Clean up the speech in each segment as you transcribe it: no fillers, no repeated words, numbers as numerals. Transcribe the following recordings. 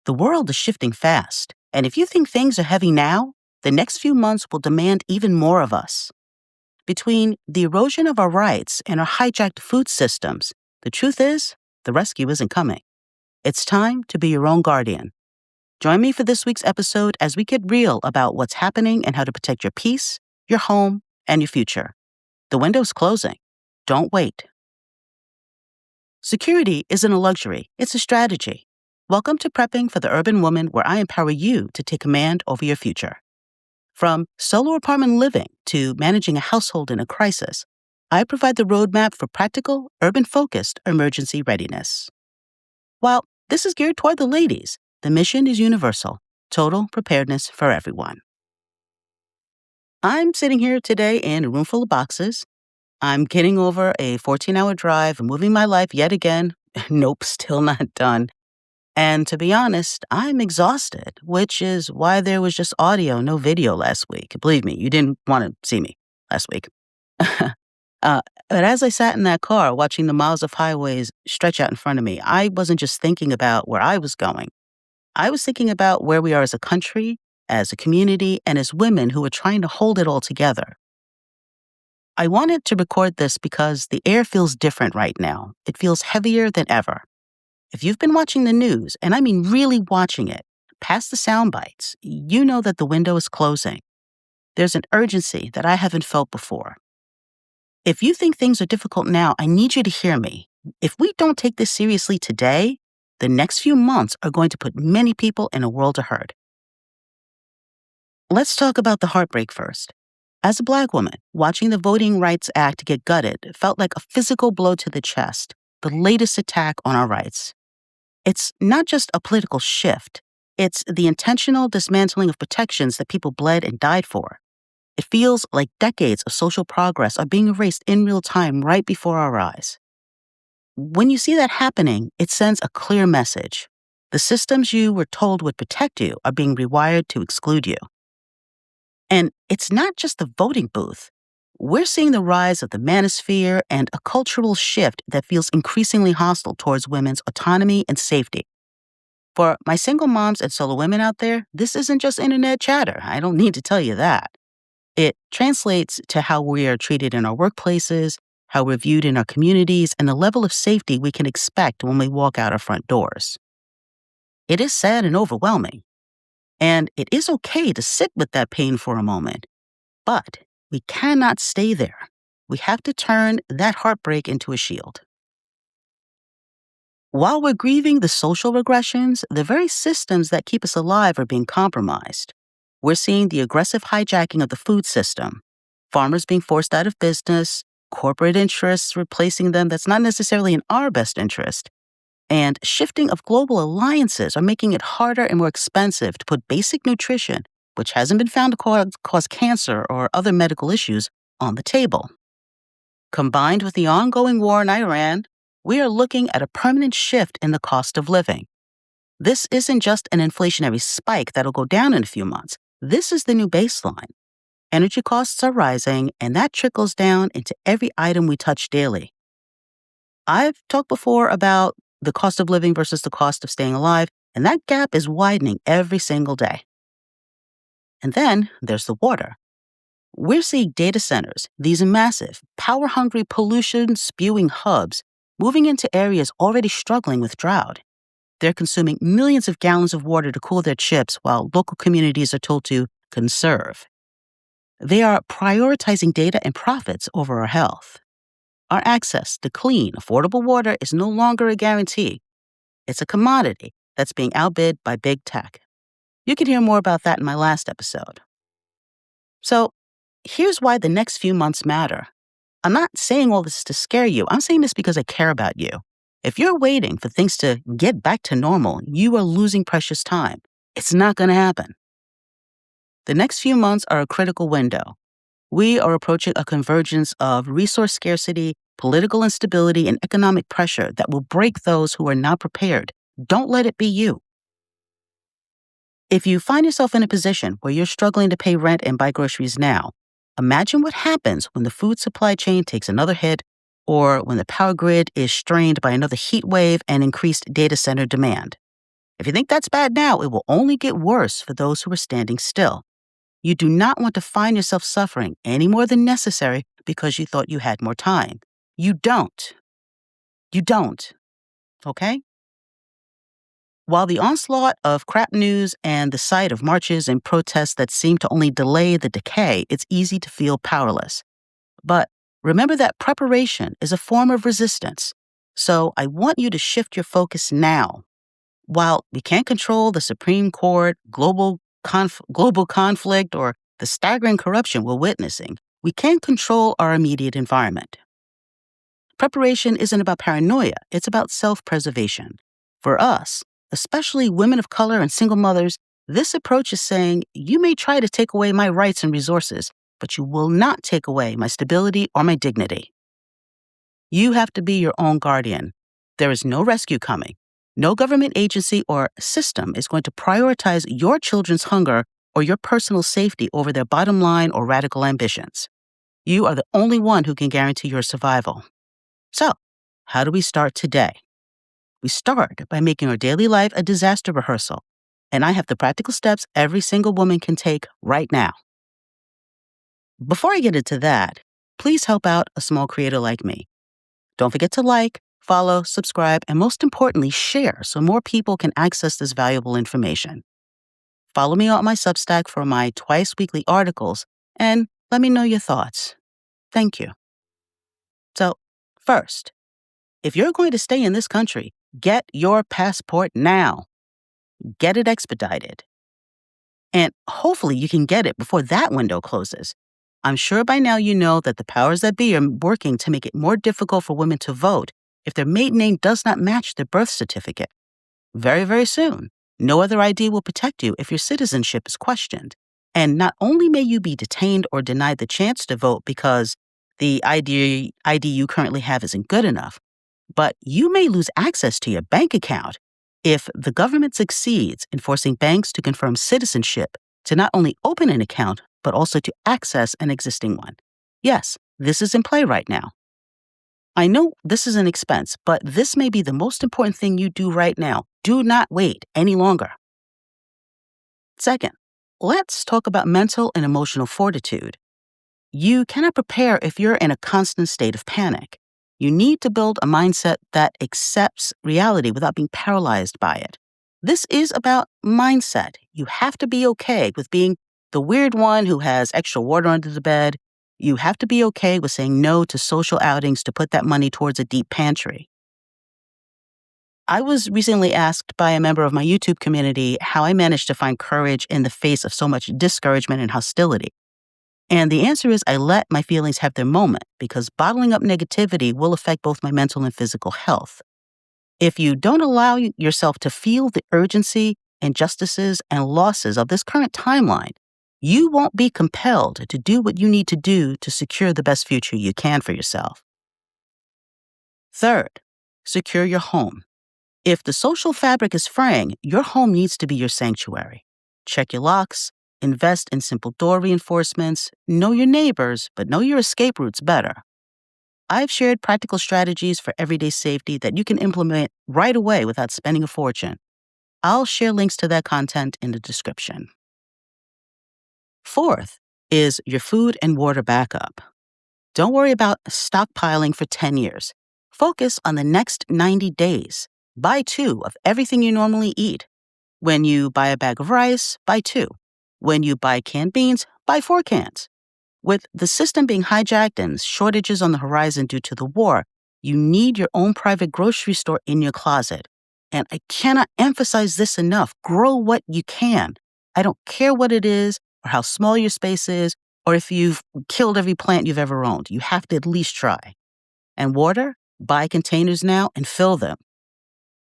The world is shifting fast, and if you think things are heavy now, the next few months will demand even more of us. Between the erosion of our rights and our hijacked food systems, the truth is, the rescue isn't coming. It's time to be your own guardian. Join me for this week's episode as we get real about what's happening and how to protect your peace, your home, and your future. The window's closing. Don't wait. Security isn't a luxury, it's a strategy. Welcome to Prepping for the Urban Woman, where I empower you to take command over your future. From solo apartment living to managing a household in a crisis, I provide the roadmap for practical, urban-focused emergency readiness. While this is geared toward the ladies, the mission is universal: total preparedness for everyone. I'm sitting here today in a room full of boxes. I'm getting over a 14-hour drive, moving my life yet again. Nope, still not done. And to be honest, I'm exhausted, which is why there was just audio, no video last week. Believe me, you didn't want to see me last week. But as I sat in that car watching the miles of highways stretch out in front of me, I wasn't just thinking about where I was going. I was thinking about where we are as a country, as a community, and as women who are trying to hold it all together. I wanted to record this because the air feels different right now. It feels heavier than ever. If you've been watching the news, and I mean really watching it, past the sound bites, you know that the window is closing. There's an urgency that I haven't felt before. If you think things are difficult now, I need you to hear me. If we don't take this seriously today, the next few months are going to put many people in a world of hurt. Let's talk about the heartbreak first. As a Black woman, watching the Voting Rights Act get gutted felt like a physical blow to the chest, the latest attack on our rights. It's not just a political shift, it's the intentional dismantling of protections that people bled and died for. It feels like decades of social progress are being erased in real time right before our eyes. When you see that happening, it sends a clear message. The systems you were told would protect you are being rewired to exclude you. And it's not just the voting booth. We're seeing the rise of the manosphere and a cultural shift that feels increasingly hostile towards women's autonomy and safety. For my single moms and solo women out there, this isn't just internet chatter. I don't need to tell you that. It translates to how we are treated in our workplaces, how we're viewed in our communities, and the level of safety we can expect when we walk out our front doors. It is sad and overwhelming. And it is okay to sit with that pain for a moment. But we cannot stay there. We have to turn that heartbreak into a shield. While we're grieving the social regressions, the very systems that keep us alive are being compromised. We're seeing the aggressive hijacking of the food system, farmers being forced out of business, corporate interests replacing them that's not necessarily in our best interest, and shifting of global alliances are making it harder and more expensive to put basic nutrition, which hasn't been found to cause cancer or other medical issues, on the table. Combined with the ongoing war in Iran, we are looking at a permanent shift in the cost of living. This isn't just an inflationary spike that'll go down in a few months. This is the new baseline. Energy costs are rising, and that trickles down into every item we touch daily. I've talked before about the cost of living versus the cost of staying alive, and that gap is widening every single day. And then there's the water. We're seeing data centers, these massive, power-hungry, pollution-spewing hubs, moving into areas already struggling with drought. They're consuming millions of gallons of water to cool their chips while local communities are told to conserve. They are prioritizing data and profits over our health. Our access to clean, affordable water is no longer a guarantee. It's a commodity that's being outbid by big tech. You can hear more about that in my last episode. So, here's why the next few months matter. I'm not saying all this to scare you. I'm saying this because I care about you. If you're waiting for things to get back to normal, you are losing precious time. It's not going to happen. The next few months are a critical window. We are approaching a convergence of resource scarcity, political instability, and economic pressure that will break those who are not prepared. Don't let it be you. If you find yourself in a position where you're struggling to pay rent and buy groceries now, imagine what happens when the food supply chain takes another hit or when the power grid is strained by another heat wave and increased data center demand. If you think that's bad now, it will only get worse for those who are standing still. You do not want to find yourself suffering any more than necessary because you thought you had more time. You don't. You don't. Okay? While the onslaught of crap news and the sight of marches and protests that seem to only delay the decay, it's easy to feel powerless. But remember that preparation is a form of resistance. So I want you to shift your focus now. While we can't control the Supreme Court, global conflict, or the staggering corruption we're witnessing, we can control our immediate environment. Preparation isn't about paranoia, it's about self-preservation. For us, especially women of color and single mothers, this approach is saying, you may try to take away my rights and resources, but you will not take away my stability or my dignity. You have to be your own guardian. There is no rescue coming. No government agency or system is going to prioritize your children's hunger or your personal safety over their bottom line or radical ambitions. You are the only one who can guarantee your survival. So, how do we start today? We start by making our daily life a disaster rehearsal, and I have the practical steps every single woman can take right now. Before I get into that, please help out a small creator like me. Don't forget to like, follow, subscribe, and most importantly, share so more people can access this valuable information. Follow me on my Substack for my twice-weekly articles, and let me know your thoughts. Thank you. So, first, if you're going to stay in this country, get your passport now. Get it expedited. And hopefully you can get it before that window closes. I'm sure by now you know that the powers that be are working to make it more difficult for women to vote if their maiden name does not match their birth certificate. Very, very soon, no other ID will protect you if your citizenship is questioned. And not only may you be detained or denied the chance to vote because the ID you currently have isn't good enough, but you may lose access to your bank account if the government succeeds in forcing banks to confirm citizenship to not only open an account, but also to access an existing one. Yes, this is in play right now. I know this is an expense, but this may be the most important thing you do right now. Do not wait any longer. Second, let's talk about mental and emotional fortitude. You cannot prepare if you're in a constant state of panic. You need to build a mindset that accepts reality without being paralyzed by it. This is about mindset. You have to be okay with being the weird one who has extra water under the bed. You have to be okay with saying no to social outings to put that money towards a deep pantry. I was recently asked by a member of my YouTube community how I managed to find courage in the face of so much discouragement and hostility. And the answer is I let my feelings have their moment because bottling up negativity will affect both my mental and physical health. If you don't allow yourself to feel the urgency, injustices, and losses of this current timeline, you won't be compelled to do what you need to do to secure the best future you can for yourself. Third, secure your home. If the social fabric is fraying, your home needs to be your sanctuary. Check your locks, invest in simple door reinforcements, know your neighbors, but know your escape routes better. I've shared practical strategies for everyday safety that you can implement right away without spending a fortune. I'll share links to that content in the description. Fourth is your food and water backup. Don't worry about stockpiling for 10 years. Focus on the next 90 days. Buy 2 of everything you normally eat. When you buy a bag of rice, buy 2. When you buy canned beans, buy 4 cans. With the system being hijacked and shortages on the horizon due to the war, you need your own private grocery store in your closet. And I cannot emphasize this enough. Grow what you can. I don't care what it is or how small your space is or if you've killed every plant you've ever owned. You have to at least try. And water, buy containers now and fill them.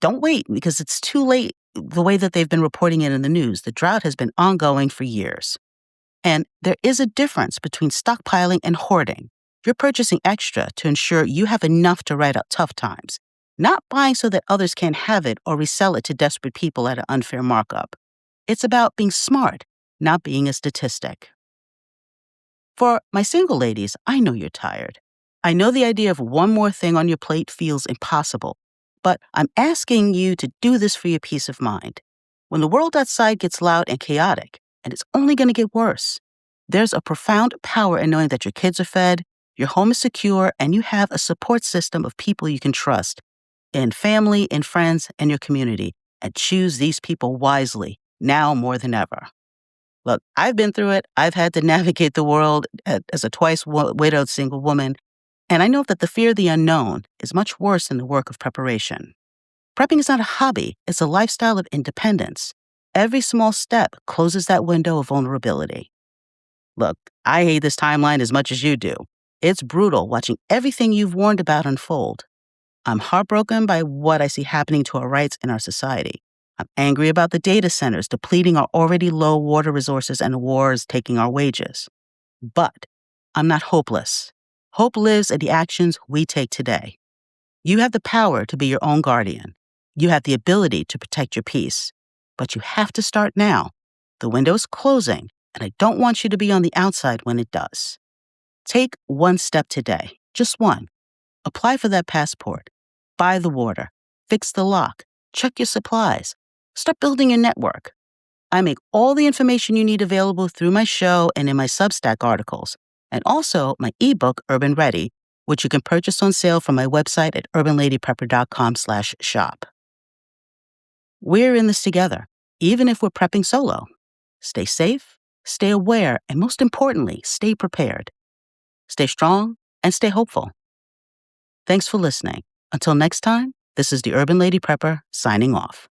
Don't wait because it's too late the way that they've been reporting it in the news. The drought has been ongoing for years. And there is a difference between stockpiling and hoarding. You're purchasing extra to ensure you have enough to ride out tough times, not buying so that others can't have it or resell it to desperate people at an unfair markup. It's about being smart, not being a statistic. For my single ladies, I know you're tired. I know the idea of one more thing on your plate feels impossible. But I'm asking you to do this for your peace of mind. When the world outside gets loud and chaotic, and it's only going to get worse, there's a profound power in knowing that your kids are fed, your home is secure, and you have a support system of people you can trust in family, in friends, and your community. And choose these people wisely, now more than ever. Look, I've been through it. I've had to navigate the world as a twice widowed single woman, and I know that the fear of the unknown is much worse than the work of preparation. Prepping is not a hobby, it's a lifestyle of independence. Every small step closes that window of vulnerability. Look, I hate this timeline as much as you do. It's brutal watching everything you've warned about unfold. I'm heartbroken by what I see happening to our rights in our society. I'm angry about the data centers depleting our already low water resources and wars taking our wages. But I'm not hopeless. Hope lives in the actions we take today. You have the power to be your own guardian. You have the ability to protect your peace. But you have to start now. The window is closing, and I don't want you to be on the outside when it does. Take one step today, just one. Apply for that passport. Buy the water. Fix the lock. Check your supplies. Start building your network. I make all the information you need available through my show and in my Substack articles, and also my ebook, Urban Ready, which you can purchase on sale from my website at urbanladyprepper.com/shop. We're in this together, even if we're prepping solo. Stay safe, stay aware, and most importantly, stay prepared. Stay strong and stay hopeful. Thanks for listening. Until next time, this is the Urban Lady Prepper signing off.